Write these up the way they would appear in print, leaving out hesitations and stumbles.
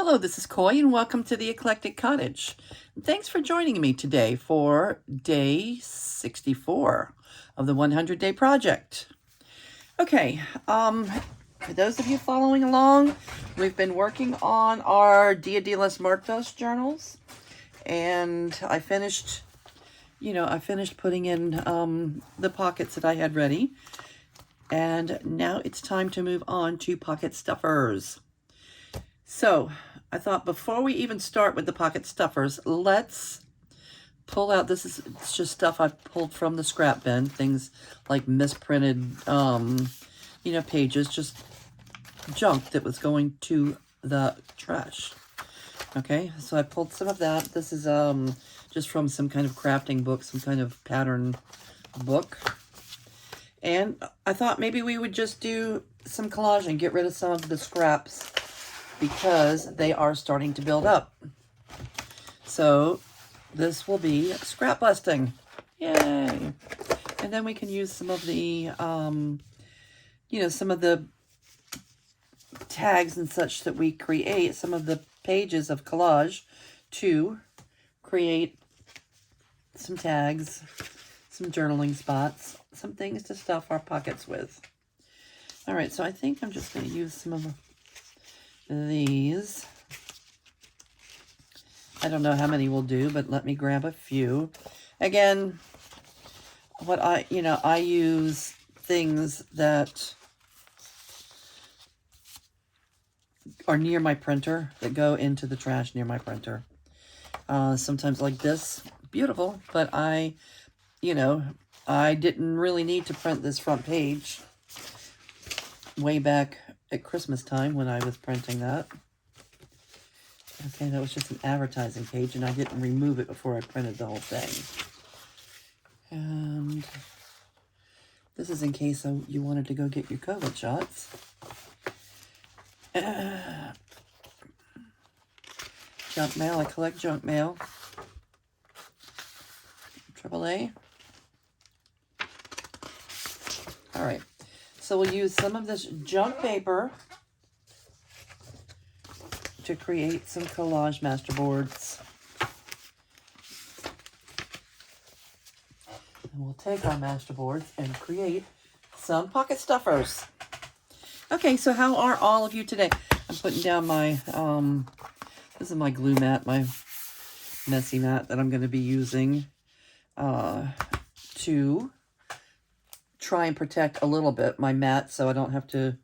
Hello, this is Coy, and welcome to the Eclectic Cottage. Thanks for joining me today for day 64 of the 100-Day Project. Okay, for those of you following along, we've been working on our Dia de los Muertos journals, and I finished putting in the pockets that I had ready, and now it's time to move on to pocket stuffers. So I thought before we even start with the pocket stuffers, let's pull out, it's just stuff I've pulled from the scrap bin, things like misprinted, pages, just junk that was going to the trash. Okay, so I pulled some of that. This is just from some kind of crafting book, some kind of pattern book. And I thought maybe we would just do some collage and get rid of some of the scraps, because they are starting to build up. So this will be scrap busting. Yay! And then we can use some of the, some of the tags and such that we create, some of the pages of collage, to create some tags, some journaling spots, some things to stuff our pockets with. All right, so I think I'm just going to use some of these. I don't know how many we'll do, but let me grab a few. Again, what I use things that are near my printer, that go into the trash near my printer. Sometimes like this, beautiful, but I didn't really need to print this front page way back at Christmas time when I was printing that. Okay, that was just an advertising page, and I didn't remove it before I printed the whole thing. And this is in case you wanted to go get your COVID shots. Junk mail, I collect junk mail. AAA. All right, so we'll use some of this junk paper to create some collage masterboards. And we'll take our masterboards and create some pocket stuffers. Okay, so how are all of you today? I'm putting down my, this is my glue mat, my messy mat that I'm going to be using to try and protect a little bit my mat so I don't have to,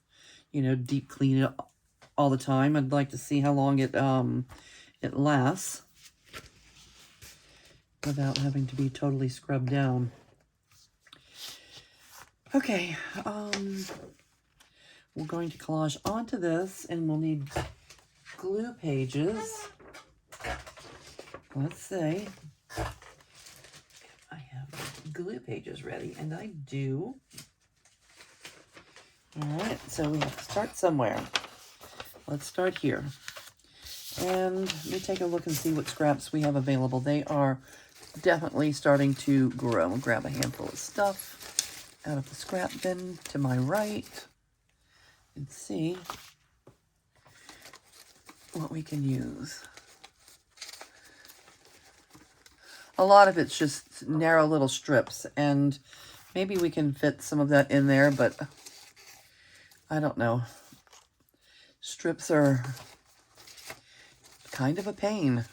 deep clean it all the time. I'd like to see how long it lasts without having to be totally scrubbed down. Okay, we're going to collage onto this, and we'll need glue pages. Let's say I have glue pages ready, and I do. All right, so we have to start somewhere. Let's start here. And let me take a look and see what scraps we have available. They are definitely starting to grow. I'll grab a handful of stuff out of the scrap bin to my right and see what we can use. A lot of it's just narrow little strips, and maybe we can fit some of that in there, but I don't know. Strips are kind of a pain.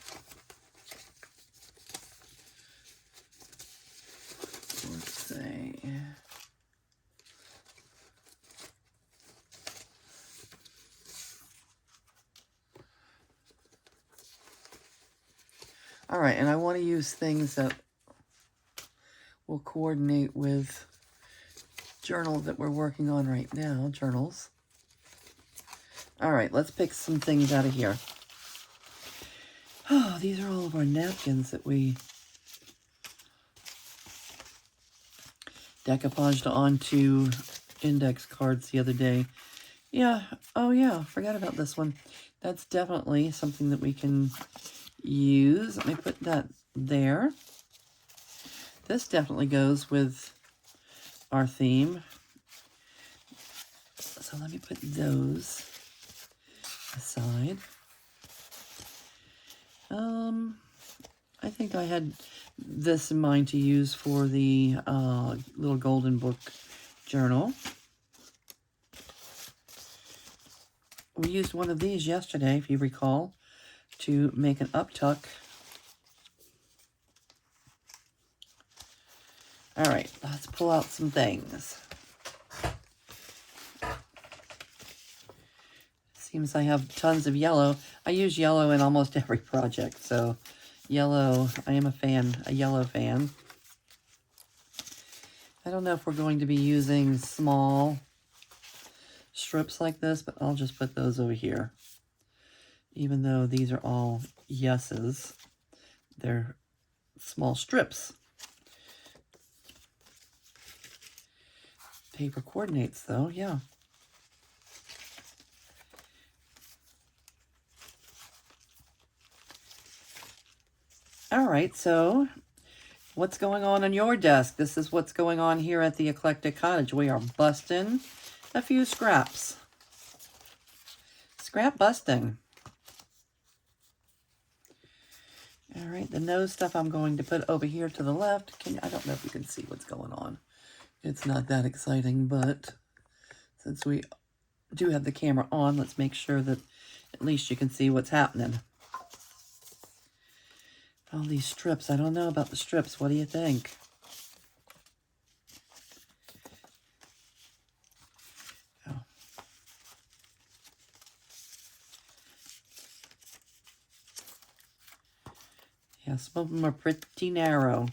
Let's see. All right, and I want to use things that will coordinate with journal that we're working on right now, journals. All right, let's pick some things out of here. Oh, these are all of our napkins that we decoupaged onto index cards the other day. Yeah, oh yeah, forgot about this one. That's definitely something that we can use. Let me put that there. This definitely goes with our theme. So let me put those aside. I think I had this in mind to use for the little golden book journal. We used one of these yesterday, if you recall, to make an uptuck. All right, let's pull out some things. Seems I have tons of yellow. I use yellow in almost every project, so yellow, I am a yellow fan. I don't know if we're going to be using small strips like this, but I'll just put those over here. Even though these are all yeses, they're small strips. Paper coordinates though, yeah. All right, so what's going on your desk? This is what's going on here at the Eclectic Cottage. We are busting a few scraps. Scrap busting. All right, the nose stuff I'm going to put over here to the left. I don't know if you can see what's going on. It's not that exciting, but since we do have the camera on, let's make sure that at least you can see what's happening. All these strips, I don't know about the strips. What do you think? Oh. Yeah, some of them are pretty narrow.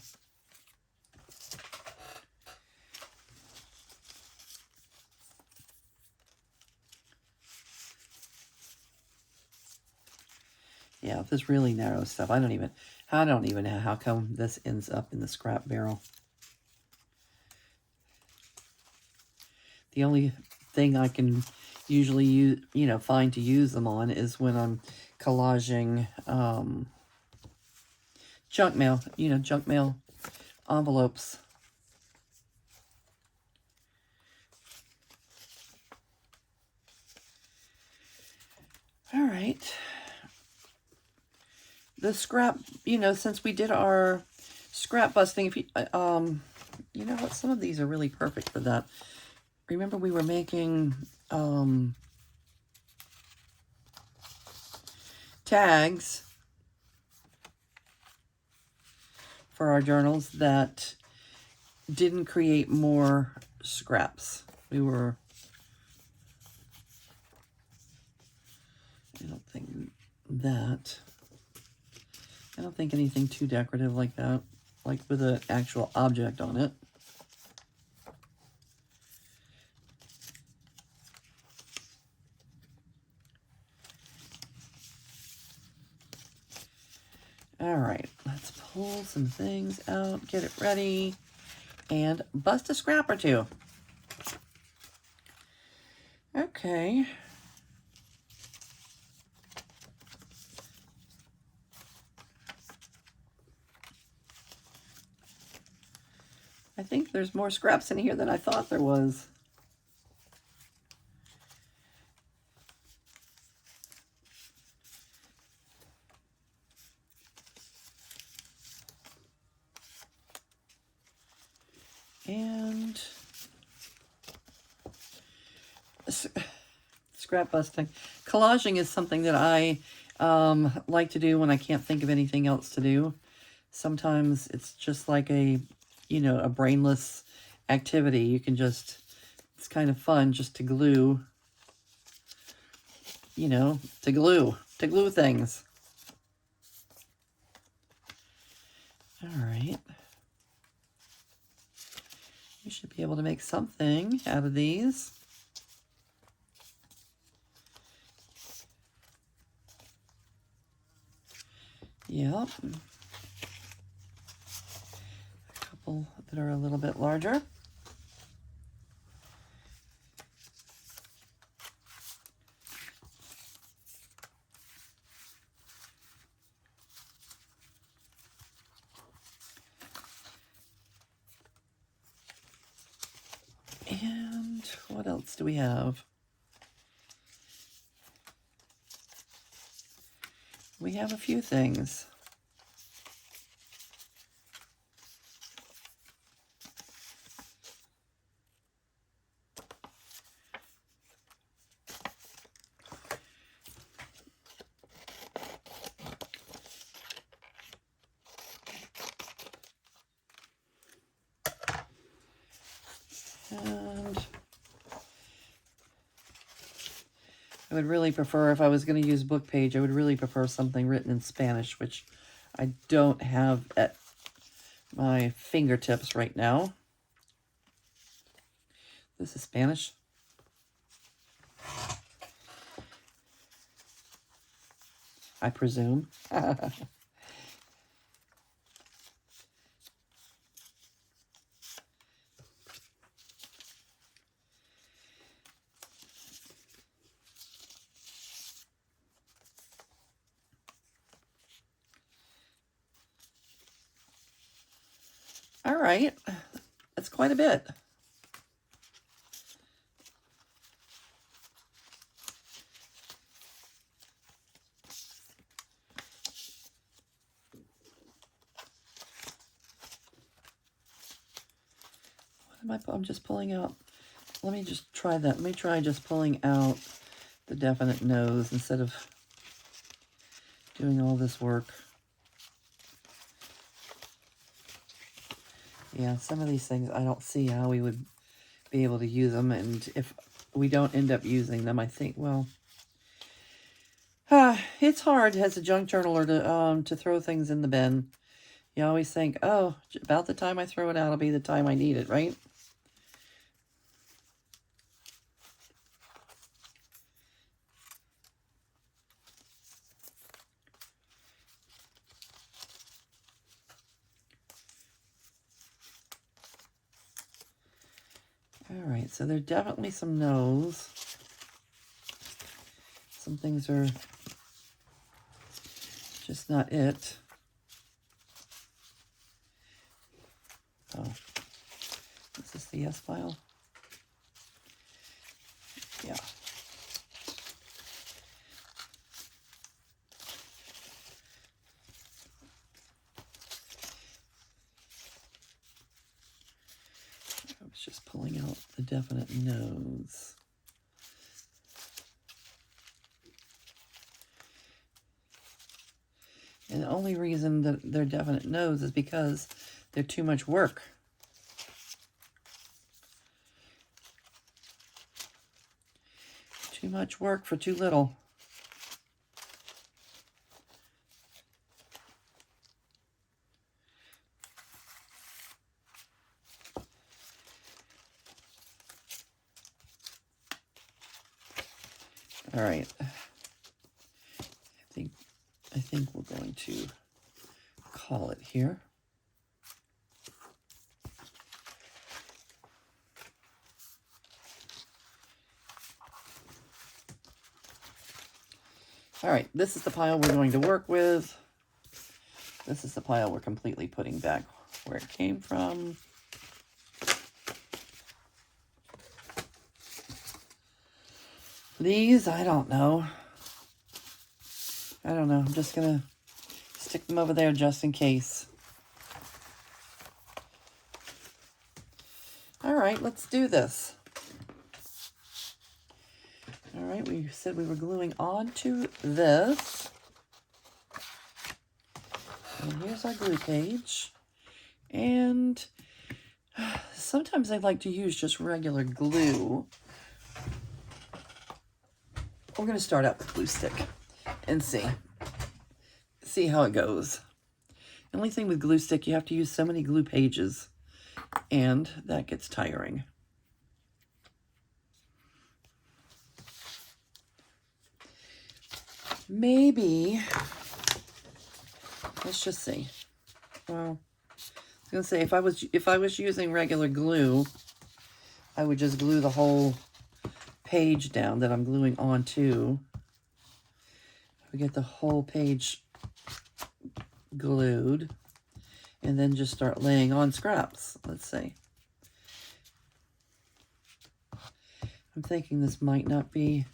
Yeah, this really narrow stuff. I don't even know how come this ends up in the scrap barrel. The only thing I can usually use, find to use them on is when I'm collaging junk mail, junk mail envelopes. All right. The scrap, since we did our scrap busting, if you know what, some of these are really perfect for that. Remember we were making tags for our journals that didn't create more scraps. I don't think anything too decorative like that, like with an actual object on it. All right, let's pull some things out, get it ready, and bust a scrap or two. Okay. I think there's more scraps in here than I thought there was. And scrap busting. Collaging is something that I like to do when I can't think of anything else to do. Sometimes it's just like a brainless activity. You can just, it's kind of fun just to glue, to glue things. All right. You should be able to make something out of these. Yep. A couple that are a little bit larger. And what else do we have? we have a few things. And I would really prefer, if I was going to use book page, I would really prefer something written in Spanish, which I don't have at my fingertips right now. This is Spanish. I presume. All right, that's quite a bit. I'm just pulling out. Let me just try that. Let me try just pulling out the definite no's instead of doing all this work. Yeah, some of these things I don't see how we would be able to use them, and if we don't end up using them, I think, well, it's hard as a junk journaler to throw things in the bin. You always think, oh, about the time I throw it out will be the time I need it, right? All right, so there are definitely some no's. Some things are just not it. Oh, is this the yes file? Yeah. I was just pulling out the definite no's. And the only reason that they're definite no's is because they're too much work. Too much work for too little. All right. I think we're going to call it here. All right, this is the pile we're going to work with. This is the pile we're completely putting back where it came from. These, I don't know. I'm just going to stick them over there just in case. All right, let's do this. All right, we said we were gluing onto this. And here's our glue page. And sometimes I like to use just regular glue. We're going to start out with glue stick and see how it goes. The only thing with glue stick, you have to use so many glue pages, and that gets tiring. Maybe, let's just see. Well, I was gonna say if I was using regular glue, I would just glue the whole page down that I'm gluing onto. We get the whole page glued, and then just start laying on scraps. Let's see. I'm thinking this might not be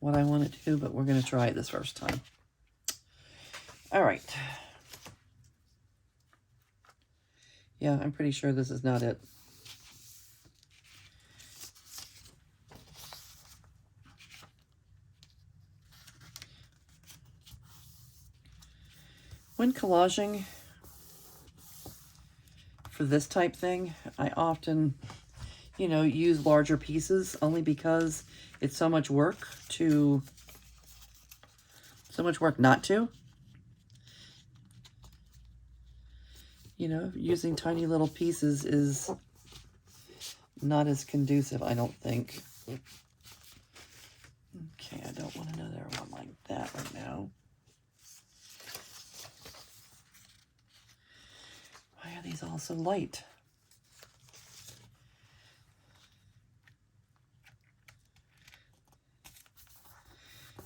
what I want it to, but we're going to try it this first time. All right. Yeah, I'm pretty sure this is not it. When collaging for this type thing, I often, you know, use larger pieces only because it's so much work not to. You know, using tiny little pieces is not as conducive, I don't think. Okay, I don't want another one like that right now. Why are these all so light?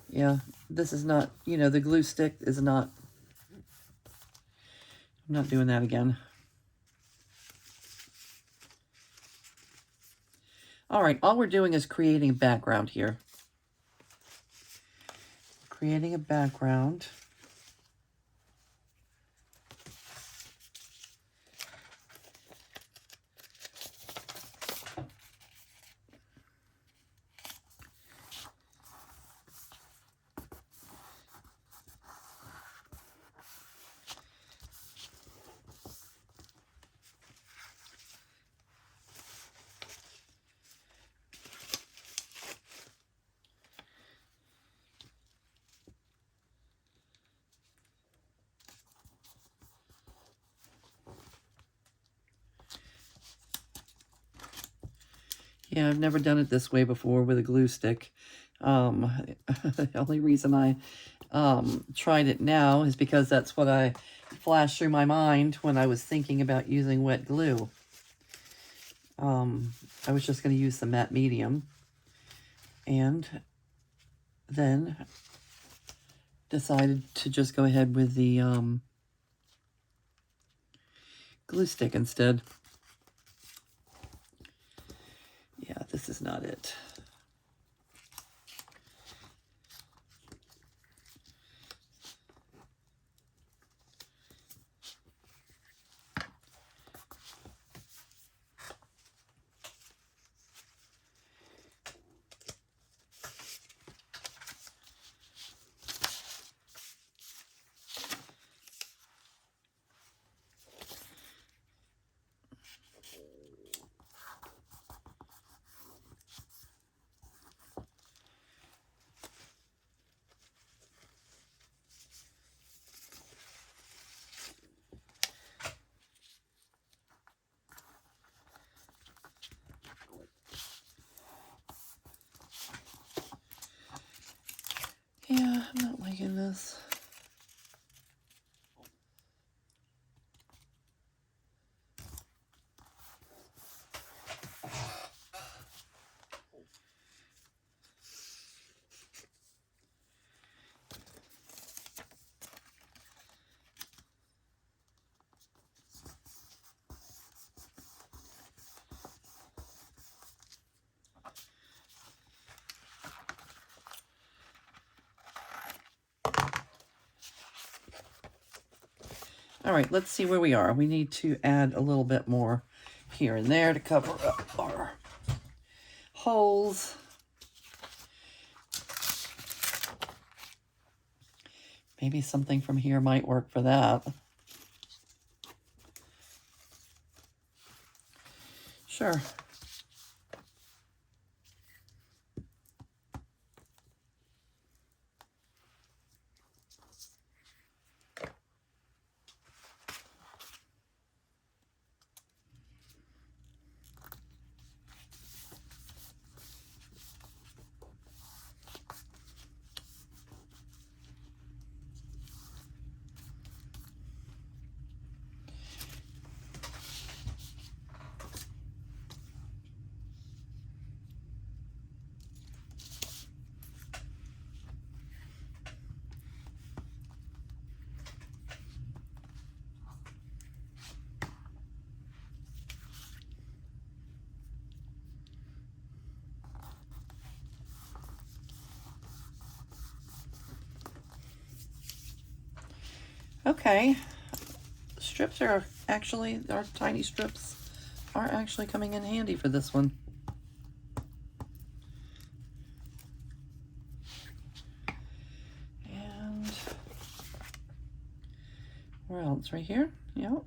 Yeah, this is not, you know, the glue stick is not, I'm not doing that again. All right, all we're doing is creating a background here. Creating a background. Yeah, I've never done it this way before with a glue stick. The only reason I tried it now is because that's what I flashed through my mind when I was thinking about using wet glue. I was just going to use the matte medium, and then decided to just go ahead with the glue stick instead. Yeah, this is not it. Yeah, I'm not liking this. All right, let's see where we are. We need to add a little bit more here and there to cover up our holes. Maybe something from here might work for that. Sure. Okay, strips are actually, our tiny strips are actually coming in handy for this one. And where else? Right here? Yep.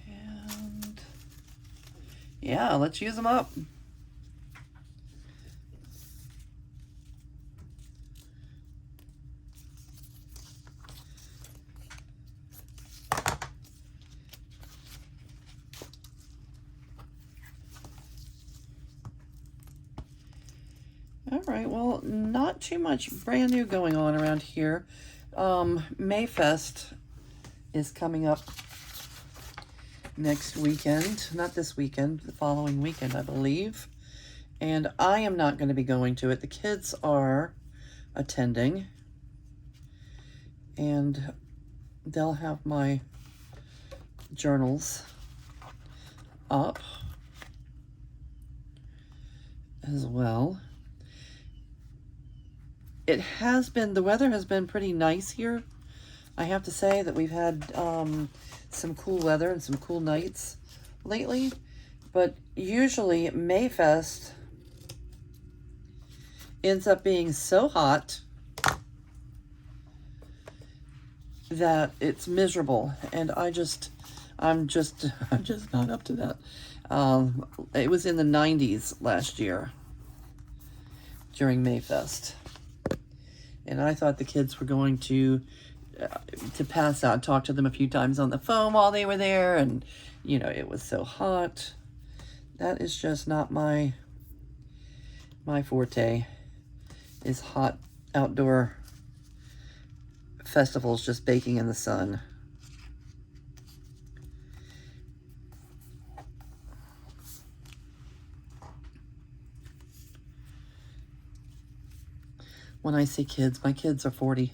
And yeah, let's use them up. All right, well, not too much brand new going on around here. Mayfest is coming up next weekend. Not this weekend, the following weekend, I believe. And I am not going to be going to it. The kids are attending. And they'll have my journals up as well. It has been, the weather has been pretty nice here. I have to say that we've had some cool weather and some cool nights lately. But usually Mayfest ends up being so hot that it's miserable. And I'm just not up to that. It was in the 90s last year during Mayfest. And I thought the kids were going to pass out. Talk to them a few times on the phone while they were there, and you know, it was so hot. That is just not my forte, is hot outdoor festivals just baking in the sun. When I say kids, my kids are 40.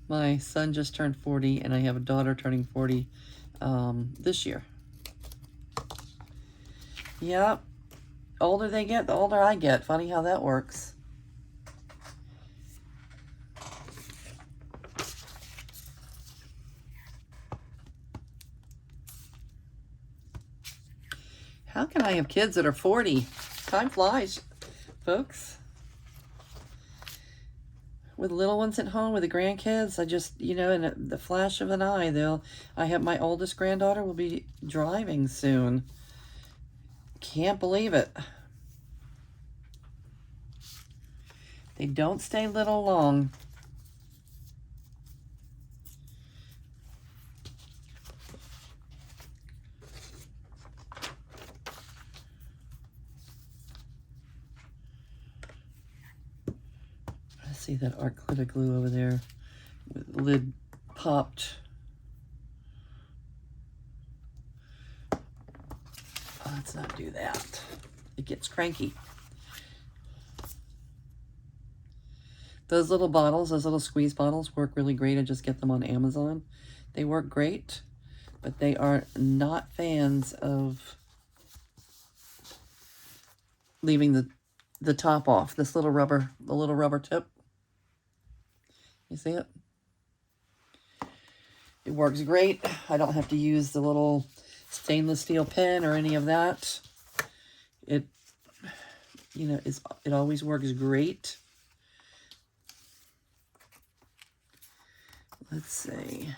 My son just turned 40, and I have a daughter turning 40 this year. Yeah, older they get, the older I get. Funny how that works. How can I have kids that are 40? Time flies, folks. With little ones at home, with the grandkids, I just, you know, in the flash of an eye, I have my oldest granddaughter will be driving soon. Can't believe it. They don't stay little long. I see that art glitter glue over there with the lid popped. Let's not do that. It gets cranky. Those little bottles, those little squeeze bottles work really great. I just get them on Amazon. They work great, but they are not fans of leaving the top off. This little rubber, the little rubber tip. You see it? It works great. I don't have to use the little stainless steel pen or any of that. It, you know, it always works great. Let's see.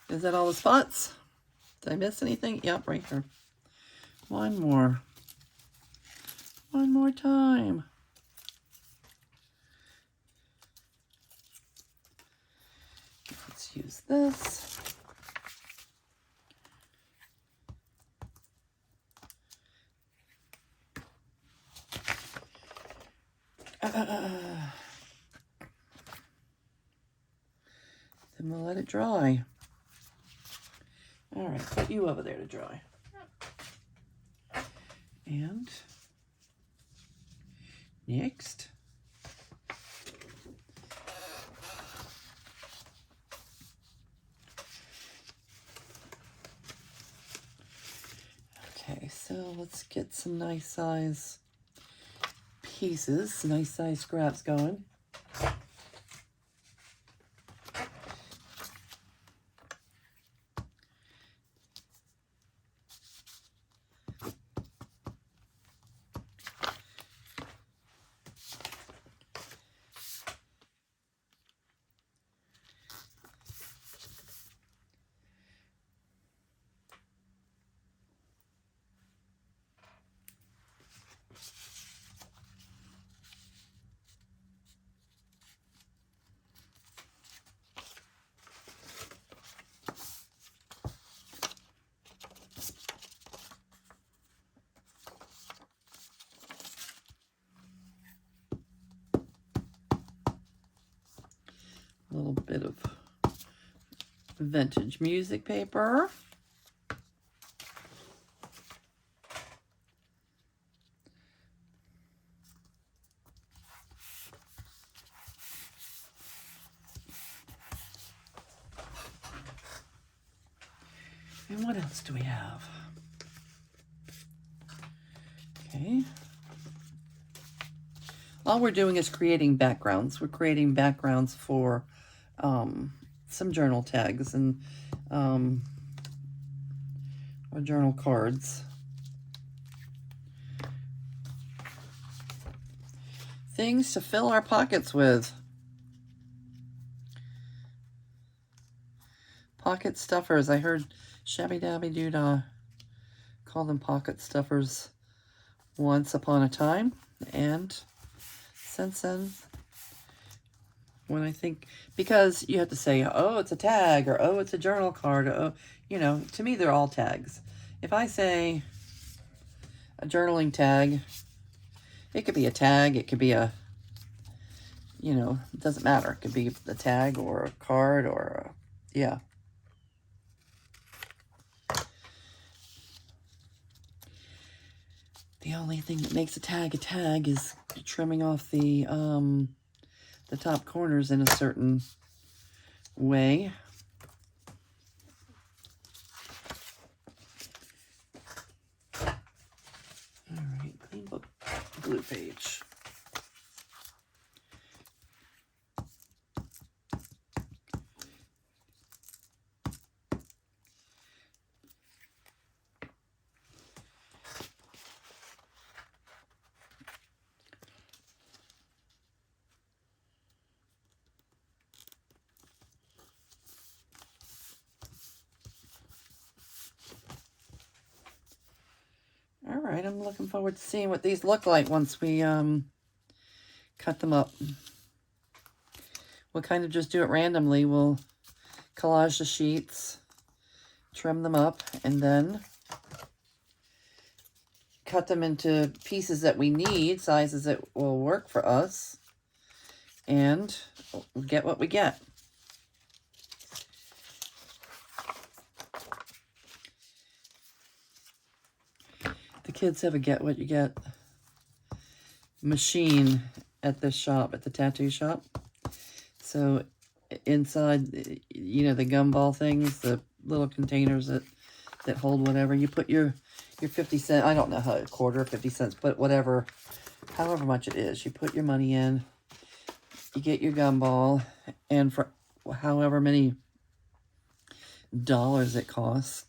Is that all the spots? Did I miss anything? Yep, right here. One more. One more time. Let's use this. Then we'll let it dry. All right, put you over there to dry. And next, okay, so let's get some nice size pieces, nice size scraps going. A little bit of vintage music paper. And what else do we have? Okay. All we're doing is creating backgrounds. We're creating backgrounds for some journal tags and or journal cards. Things to fill our pockets with. Pocket stuffers. I heard Shabby Dabby Doodah call them pocket stuffers once upon a time. And since then, when I think, because you have to say, oh, it's a tag, or oh, it's a journal card, or, oh, you know, to me, they're all tags. If I say a journaling tag, it could be a tag, it could be a, you know, it doesn't matter. It could be a tag or a card or, yeah. The only thing that makes a tag is trimming off the top corners in a certain way. All right, clean book, blue page. All right, I'm looking forward to seeing what these look like once we cut them up. We'll kind of just do it randomly. We'll collage the sheets, trim them up, and then cut them into pieces that we need, sizes that will work for us, and we'll get what we get. The kids have a get what you get machine at this shop, at the tattoo shop. So inside, you know, the gumball things, the little containers that hold whatever, you put your 50 cents, I don't know how, a quarter, 50 cents, but whatever, however much it is, you put your money in, you get your gumball, and for however many dollars it costs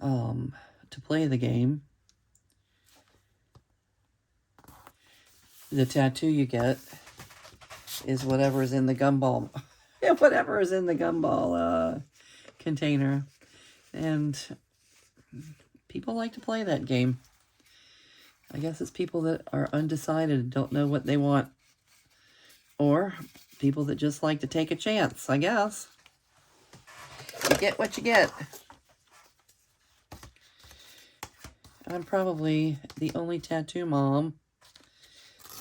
to play the game, the tattoo you get is whatever is in the gumball, whatever is in the gumball container. And people like to play that game. I guess it's people that are undecided and don't know what they want. Or people that just like to take a chance, I guess. You get what you get. I'm probably the only tattoo mom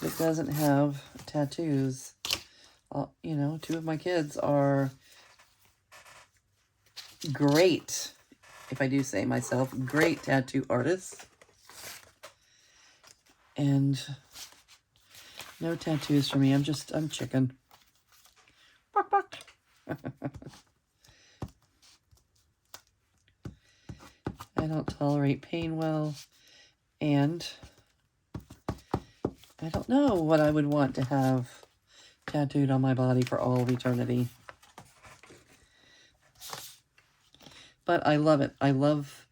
that doesn't have tattoos. You know, two of my kids are great, if I do say myself, great tattoo artists. And no tattoos for me. I'm chicken. Bark, bark. I don't tolerate pain well, and I don't know what I would want to have tattooed on my body for all of eternity. But I love it. I love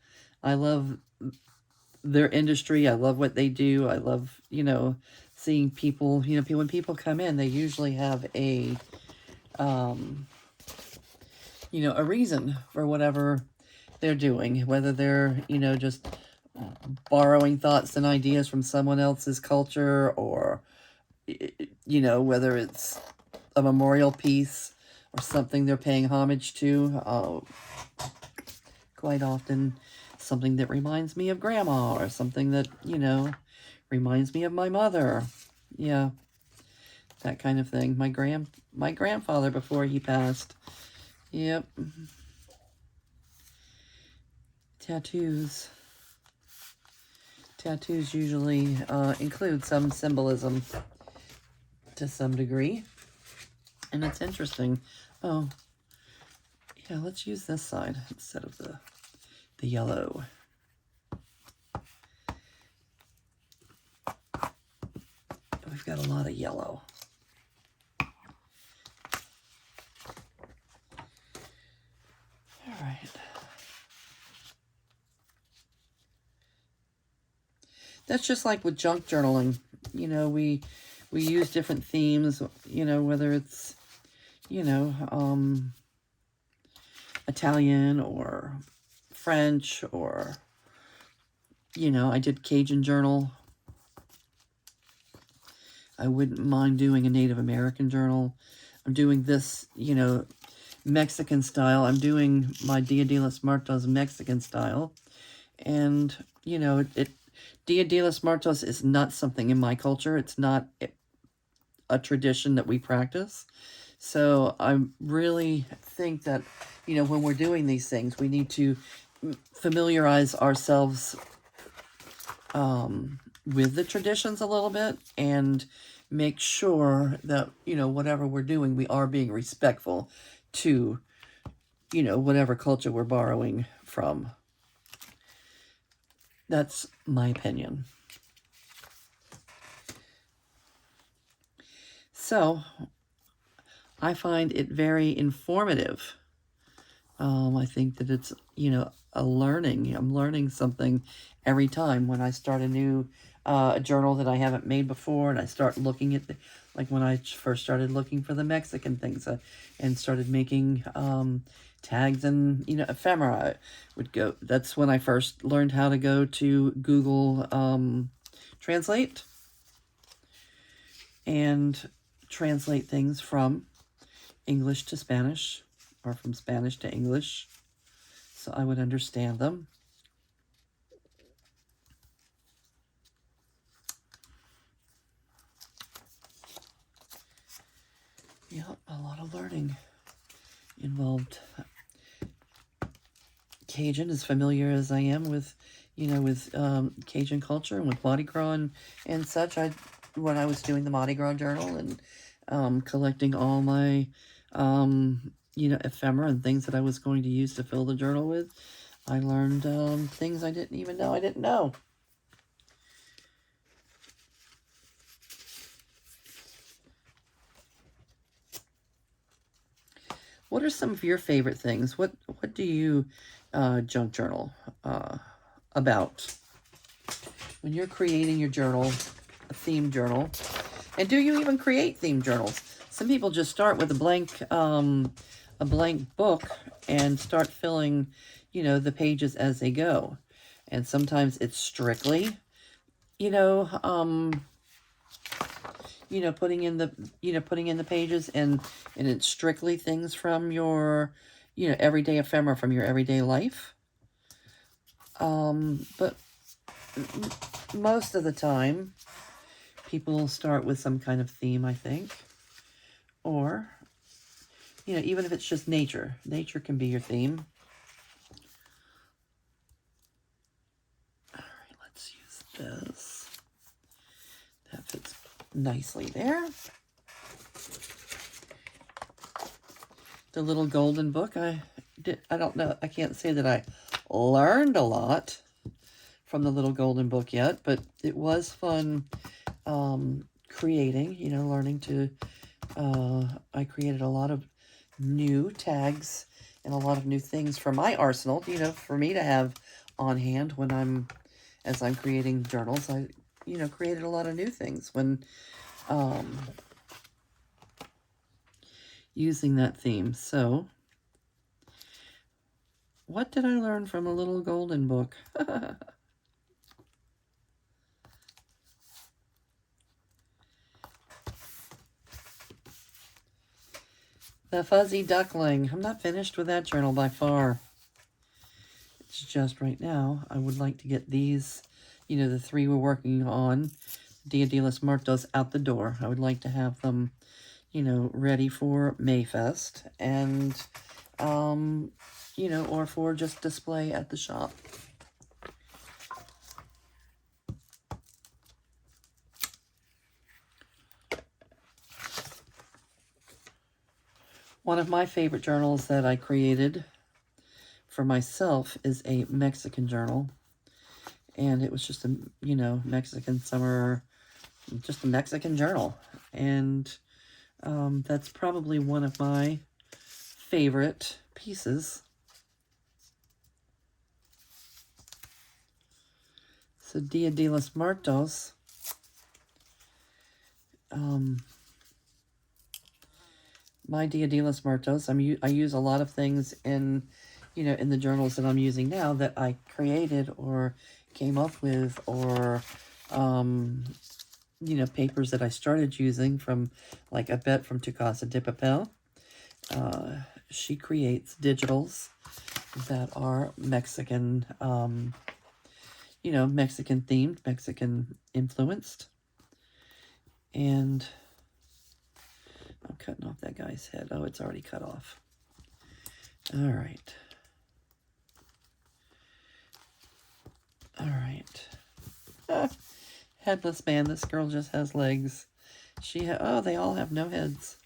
their industry. I love what they do. I love, you know, seeing people, you know, when people come in, they usually have a, you know, a reason for whatever they're doing, whether they're, you know, just borrowing thoughts and ideas from someone else's culture, or, you know, whether it's a memorial piece or something they're paying homage to. Quite often something that reminds me of grandma, or something that, you know, reminds me of my mother. Yeah, that kind of thing. My grandfather before he passed. Yep. Tattoos. Tattoos usually include some symbolism to some degree. And it's interesting. Oh, yeah, let's use this side instead of the yellow. We've got a lot of yellow. All right. That's just like with junk journaling. You know, we use different themes, you know, whether it's, you know, Italian or French, or, you know, I did Cajun journal. I wouldn't mind doing a Native American journal. I'm doing this, you know, Mexican style. I'm doing my Dia de los Muertos Mexican style. And, you know, Dia de los Muertos is not something in my culture. It's not a tradition that we practice. So I really think that, you know, when we're doing these things, we need to familiarize ourselves with the traditions a little bit, and make sure that, you know, whatever we're doing, we are being respectful to, you know, whatever culture we're borrowing from. That's my opinion. So I find it very informative. I think that it's, you know, a learning. I'm learning something every time when I start a new journal that I haven't made before, and I start looking at like when I first started looking for the Mexican things, and started making tags and, you know, ephemera. That's when I first learned how to go to Google Translate and translate things from English to Spanish, or from Spanish to English, so I would understand them. Yeah, a lot of learning involved. Cajun, as familiar as I am with, you know, with Cajun culture and with Mardi Gras and such, when I was doing the Mardi Gras journal and collecting all my, you know, ephemera and things that I was going to use to fill the journal with, I learned things I didn't even know I didn't know. What are some of your favorite things? What do you junk journal about? When you're creating your journal, a theme journal, and do you even create theme journals? Some people just start with a blank book and start filling, you know, the pages as they go. And sometimes it's strictly, you know, putting in the pages, and it's strictly things from your, you know, everyday ephemera from your everyday life. But most of the time, People start with some kind of theme, I think. Or, you know, even if it's just nature. Nature can be your theme. All right, let's use this. That fits nicely there. The little golden book, I don't know, I can't say that I learned a lot from the little golden book yet, but it was fun creating, you know, learning to, I created a lot of new tags and a lot of new things for my arsenal, you know, for me to have on hand when as I'm creating journals. I, you know, created a lot of new things when using that theme. So, what did I learn from a little golden book? The Fuzzy Duckling. I'm not finished with that journal by far. It's just right now, I would like to get these, you know, the 3 we're working on, Dia de los Muertos, out the door. I would like to have them, you know, ready for Mayfest and, you know, or for just display at the shop. One of my favorite journals that I created for myself is a Mexican journal. And it was just a, you know, Mexican summer, just a Mexican journal. And that's probably one of my favorite pieces. So Dia de los Muertos. My Dia de los Muertos, I use a lot of things in, you know, in the journals that I'm using now that I created or came up with, or, you know, papers that I started using from, like Abet from Tu Casa de Papel. She creates digitals that are Mexican, you know, Mexican themed, Mexican influenced. And I'm cutting off that guy's head. Oh, it's already cut off. All right. All right. Headless man. This girl just has legs. Oh, they all have no heads.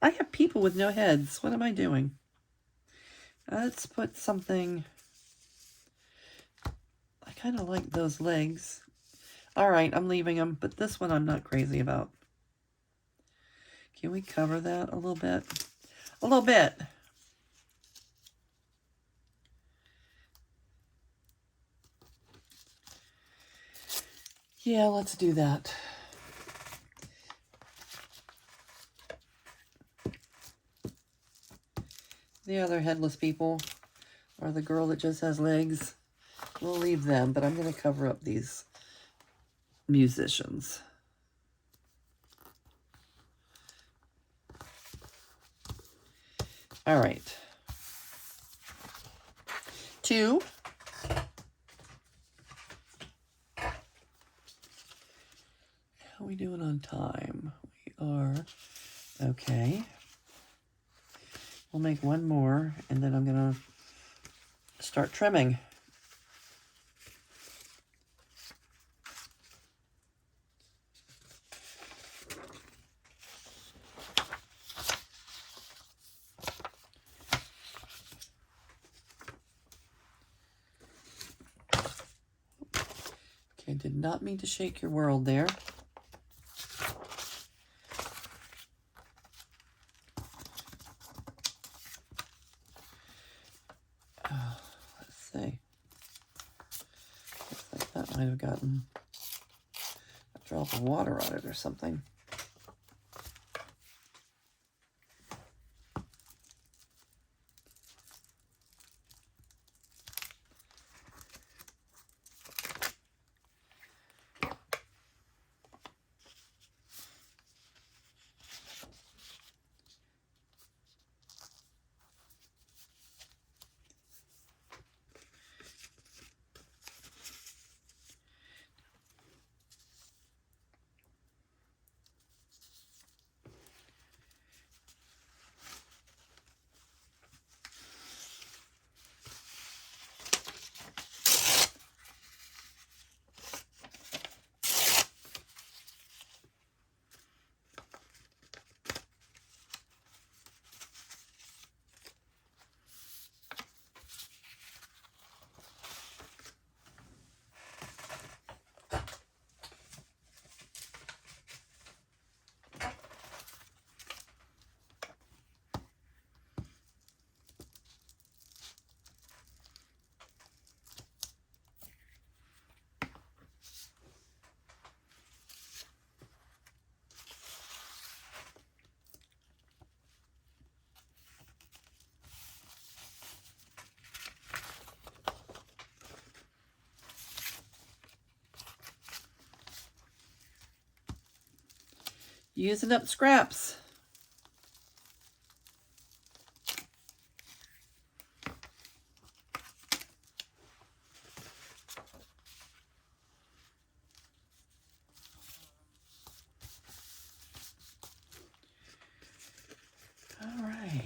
I have people with no heads. What am I doing? Let's put something. I kind of like those legs. All right, I'm leaving them, but this one I'm not crazy about. Can we cover that a little bit? A little bit. Yeah, let's do that. The other headless people, or the girl that just has legs, we'll leave them, but I'm going to cover up these musicians. All right. 2. How are we doing on time? We are okay. We'll make one more, and then I'm going to start trimming. Okay, did not mean to shake your world there. Let's see. Looks like that might have gotten a drop of water on it or something. Using up scraps. All right.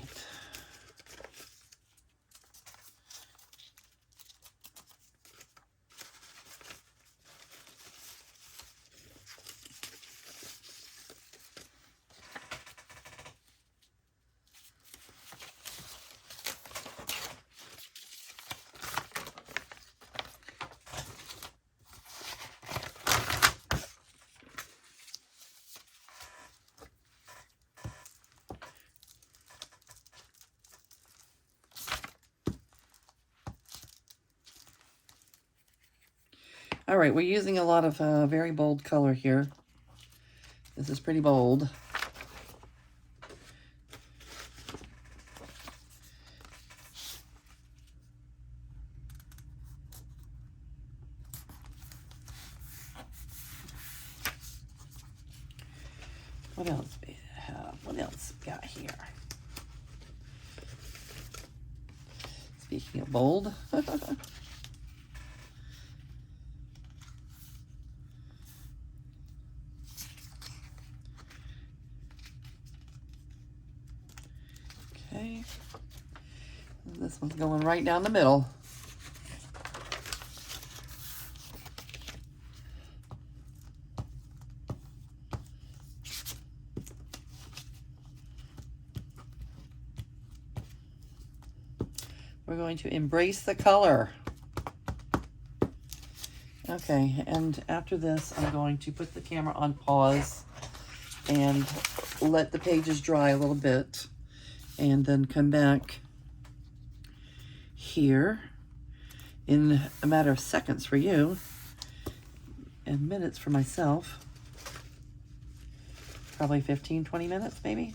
All right, we're using a lot of very bold color here. This is pretty bold. What else we have? What else we got here? Speaking of bold. Okay. This one's going right down the middle. We're going to embrace the color. Okay, and after this, I'm going to put the camera on pause and let the pages dry a little bit, and then come back here in a matter of seconds for you and minutes for myself. Probably 15, 20 minutes maybe.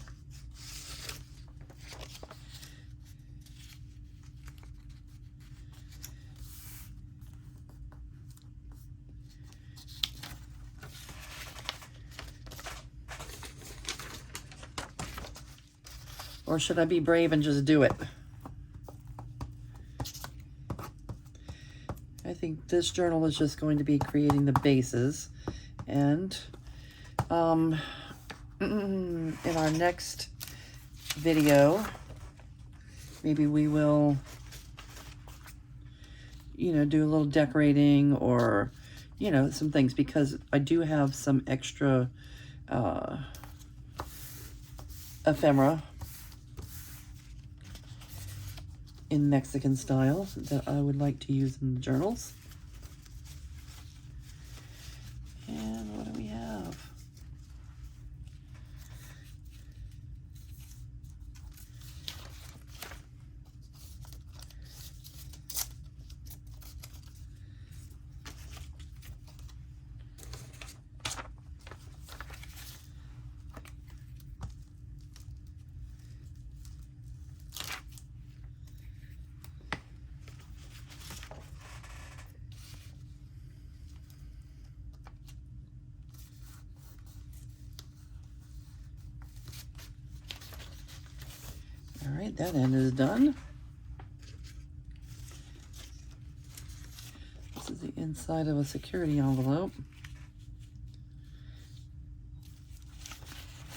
Or should I be brave and just do it? I think this journal is just going to be creating the bases. And in our next video, maybe we will, you know, do a little decorating or, you know, some things, because I do have some extra ephemera in Mexican style that I would like to use in the journals. And what do we have? All right, that end is done. This is the inside of a security envelope.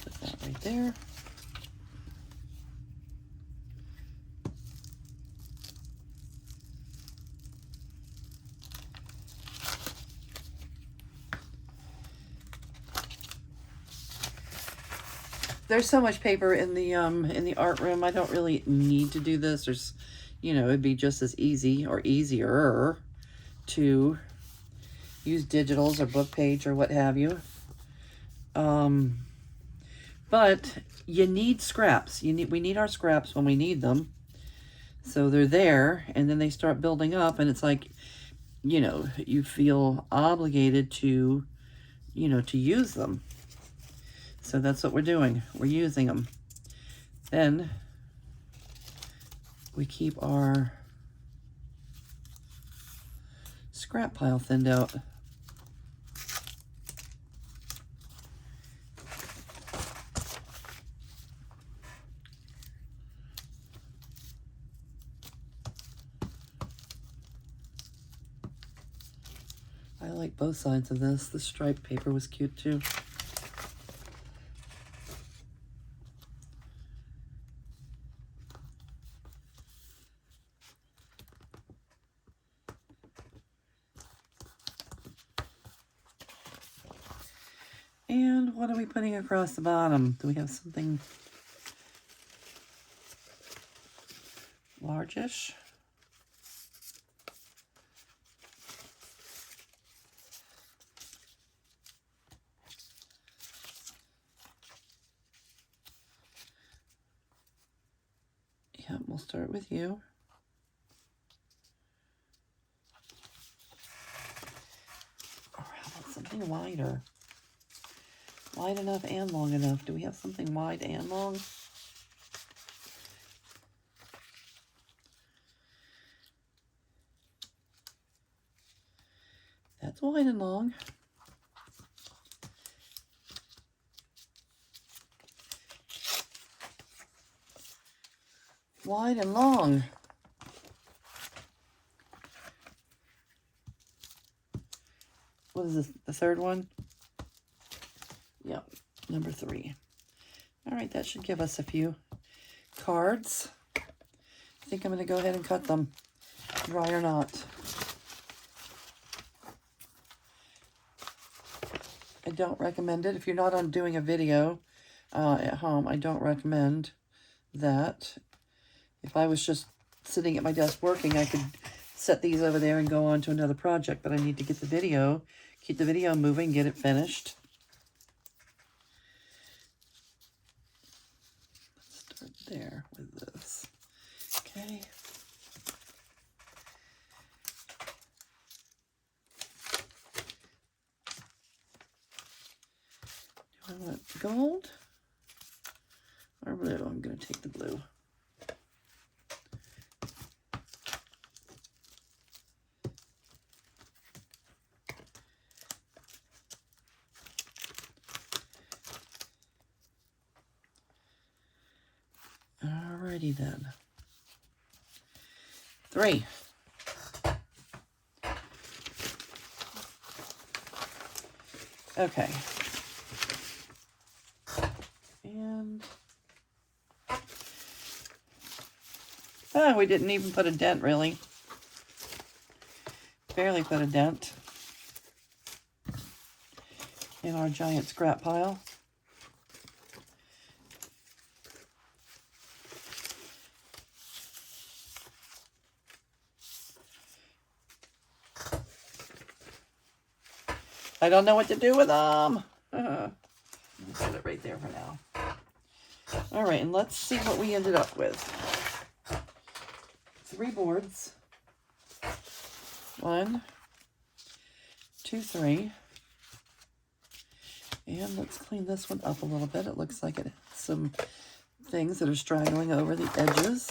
Put that right there. There's so much paper in the art room. I don't really need to do this. There's, you know, it'd be just as easy or easier to use digitals or book page or what have you. But you need scraps. We need our scraps when we need them. So they're there, and then they start building up, and it's like, you know, you feel obligated to, you know, to use them. So that's what we're doing. We're using them. Then we keep our scrap pile thinned out. I like both sides of this. The striped paper was cute too. And what are we putting across the bottom? Do we have something largish? Yep, we'll start with you. Or how about something wider? Wide enough and long enough. Do we have something wide and long? That's wide and long. Wide and long. What is this, the third one? Yep, number 3. All right, that should give us a few cards. I think I'm going to go ahead and cut them, dry or not. I don't recommend it. If you're not on doing a video at home, I don't recommend that. If I was just sitting at my desk working, I could set these over there and go on to another project, but I need to get the video, keep the video moving, get it finished. Let's start there with this. Okay. Do I want gold or blue? I'm going to take the blue. Alrighty then. 3. Okay. And we didn't even put a dent, really. Barely put a dent in our giant scrap pile. I don't know what to do with them. Put it right there for now. All right, and let's see what we ended up with. 3 boards. 1, 2, 3. And let's clean this one up a little bit. It looks like it has some things that are straggling over the edges.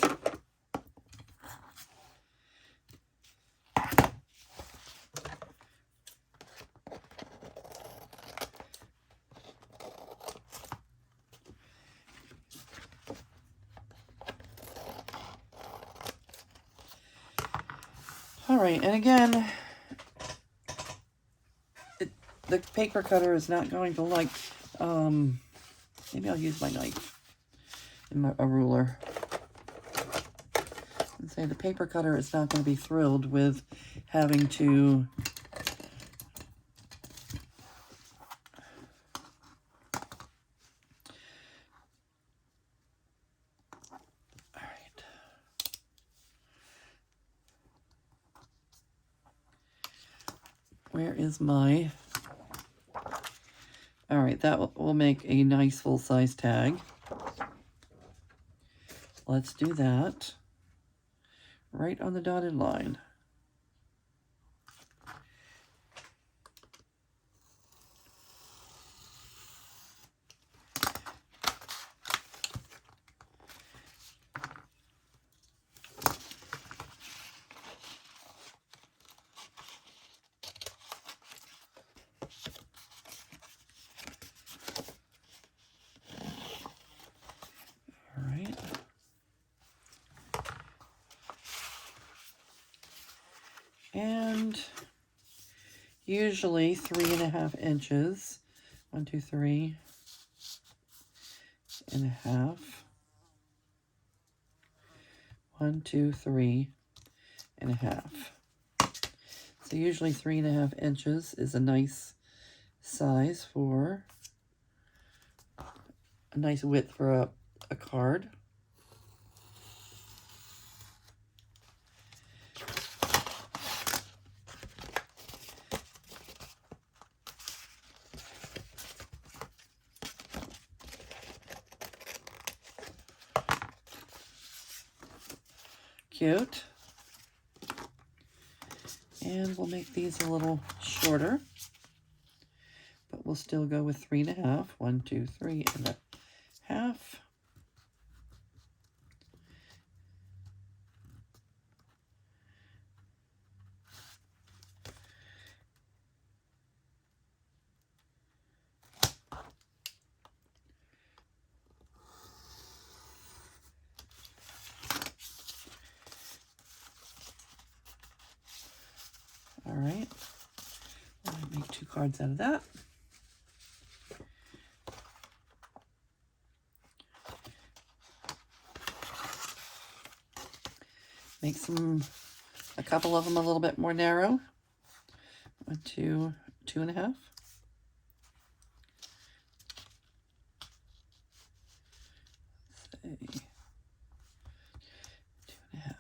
All right, and again, the paper cutter is not going to like, maybe I'll use my knife and a ruler. And say the paper cutter is not going to be thrilled with having to where is my, all right, that will make a nice full-size tag. Let's do that right on the dotted line. And usually 3.5 inches. 1, 2, 3.5. 1, 2, 3.5. So usually 3.5 inches is a nice size for a nice width for a card. Cute. And we'll make these a little shorter, but we'll still go with 3.5. 1, 2, 3.5. All right, I'm going to make 2 cards out of that. Make a couple of them a little bit more narrow. 1, 2, 2.5. Say 2.5.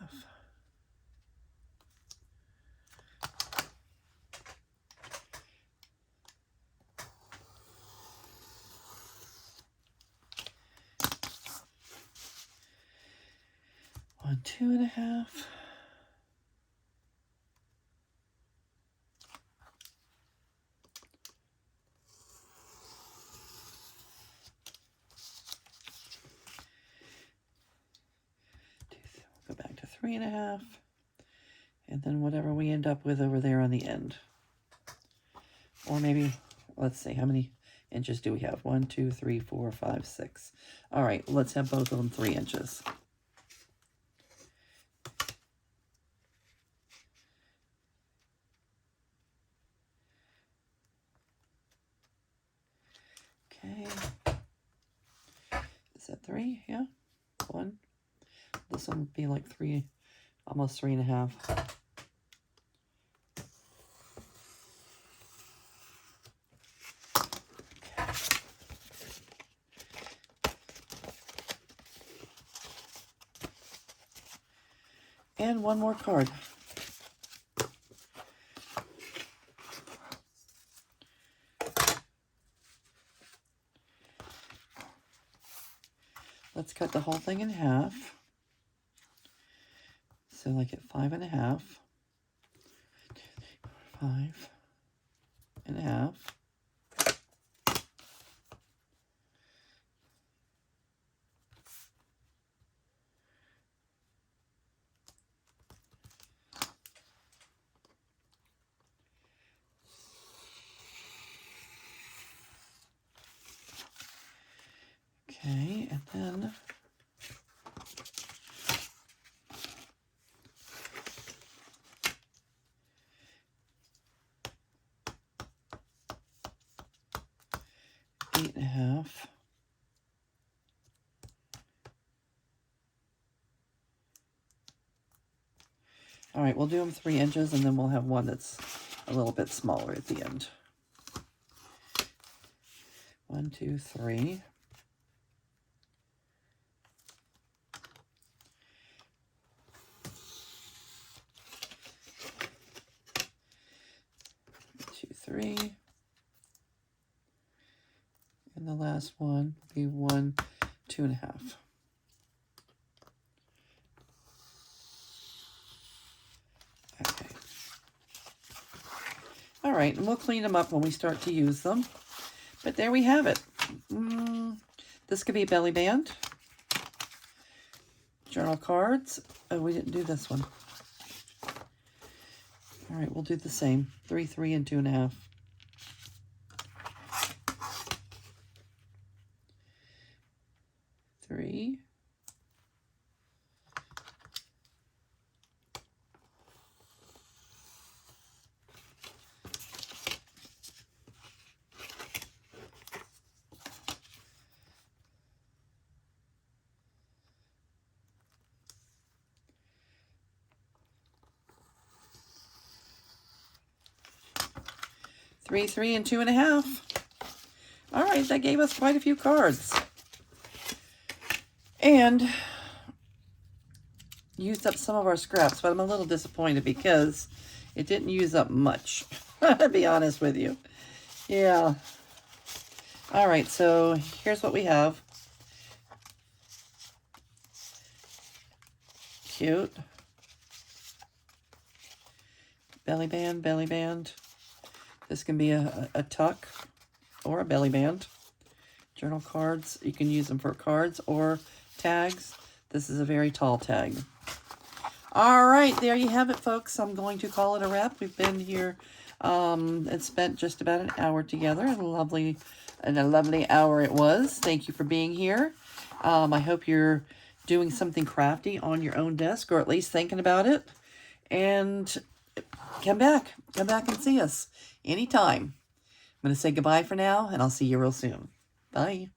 1, 2.5. Go back to 3.5. And then whatever we end up with over there on the end. Or maybe, let's see, how many inches do we have? 1, 2, 3, 4, 5, 6. All right, let's have both of them 3 inches. Okay. Is that 3? Yeah. 1. This one would be like 3, almost 3.5. And one more card. Let's cut the whole thing in half. So like at 5.5. 5.5. Okay, and then eight and a half. All right, we'll do them 3 inches, and then we'll have one that's a little bit smaller at the end. 1, 2, 3. 2, 3. And the last one will be 1, 2.5. Okay. All right, and we'll clean them up when we start to use them. But there we have it. This could be a belly band. Journal cards. Oh, we didn't do this one. All right, we'll do the same. 3, 3, and 2.5. 3. 3, 3, and 2.5. All right, that gave us quite a few cards. And used up some of our scraps, but I'm a little disappointed because it didn't use up much, to be honest with you. Yeah. All right, so here's what we have. Cute. Belly band, belly band. This can be a tuck or a belly band. Journal cards, you can use them for cards or tags. This is a very tall tag. All right, there you have it, folks. I'm going to call it a wrap. We've been here and spent just about an hour together. A lovely hour it was. Thank you for being here. I hope you're doing something crafty on your own desk, or at least thinking about it. And come back and see us anytime. I'm going to say goodbye for now, and I'll see you real soon. Bye.